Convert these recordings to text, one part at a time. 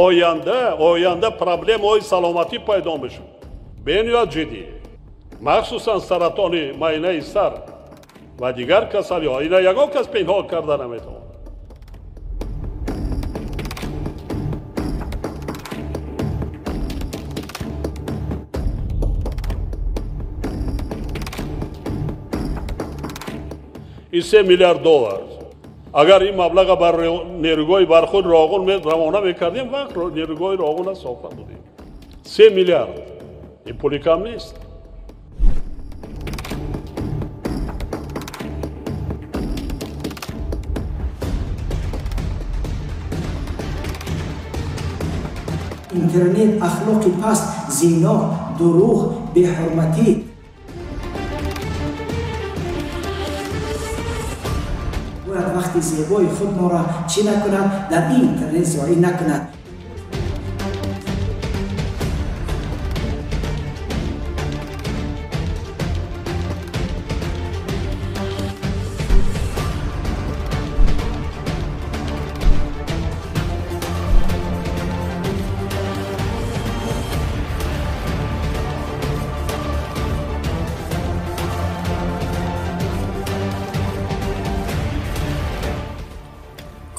آینده پرابلم های سلامتی پیدا میشه، بسیار جدی، مخصوصا سرطان معاینه سر و دیگر کسالی ها. اینا یگان کس پنهان کرده نمیتونه. این 3 میلیارد دلار اگر این مبلغ بر نیروگاه برخود راغون روانه میکردیم وقت نیروگاه راغون ساخته بودیم. 3 میلیارد این پولی کم نیست. اینترنت اخلاقی پست، زنا، دروغ، بی‌حرمتی. باید وقتی زیبای خود ما را چی نکند در این اینترنت زایی نکند.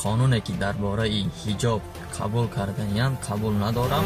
قانونی که درباره حجاب قبول کردنیان قبول ندارم.